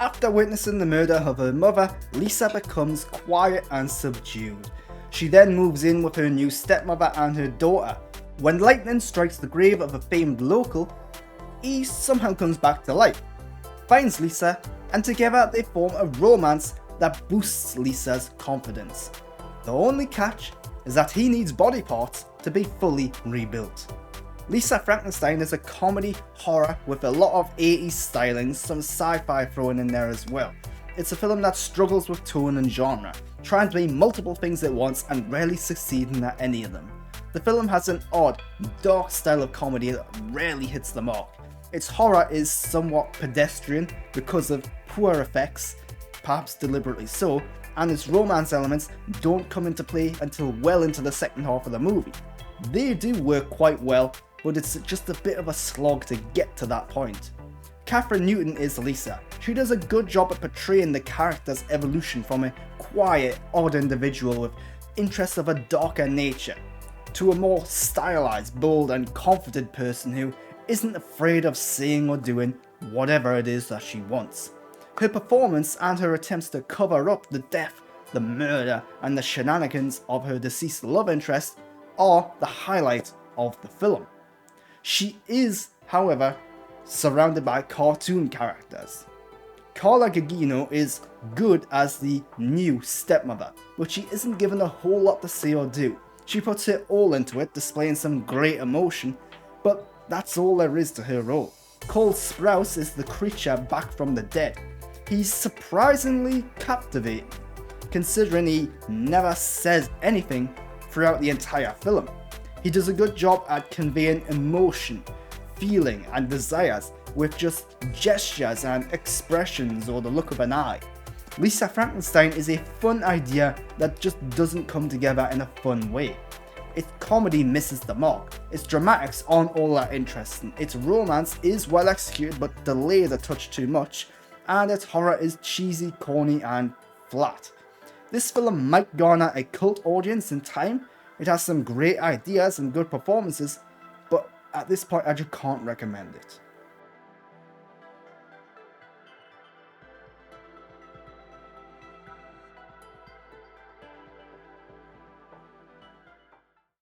After witnessing the murder of her mother, Lisa becomes quiet and subdued. She then moves in with her new stepmother and her daughter. When lightning strikes the grave of a famed local, he somehow comes back to life, finds Lisa, and together they form a romance that boosts Lisa's confidence. The only catch is that he needs body parts to be fully rebuilt. Lisa Frankenstein is a comedy horror with a lot of 80s stylings, some sci-fi thrown in there as well. It's a film that struggles with tone and genre, trying to be multiple things at once and rarely succeeding at any of them. The film has an odd, dark style of comedy that rarely hits the mark. Its horror is somewhat pedestrian because of poor effects, perhaps deliberately so, and its romance elements don't come into play until well into the second half of the movie. They do work quite well, but it's just a bit of a slog to get to that point. Kathryn Newton is Lisa. She does a good job at portraying the character's evolution from a quiet, odd individual with interests of a darker nature to a more stylized, bold and confident person who isn't afraid of saying or doing whatever it is that she wants. Her performance and her attempts to cover up the death, the murder and the shenanigans of her deceased love interest are the highlight of the film. She is, however, surrounded by cartoon characters. Carla Gugino is good as the new stepmother, but she isn't given a whole lot to say or do. She puts her all into it, displaying some great emotion, but that's all there is to her role. Cole Sprouse is the creature back from the dead. He's surprisingly captivating, considering he never says anything throughout the entire film. He does a good job at conveying emotion, feeling and desires with just gestures and expressions or the look of an eye. Lisa Frankenstein is a fun idea that just doesn't come together in a fun way. Its comedy misses the mark, its dramatics aren't all that interesting, its romance is well executed but delayed a touch too much, and its horror is cheesy, corny and flat. This film might garner a cult audience in time. It has some great ideas and good performances, but at this point I just can't recommend it.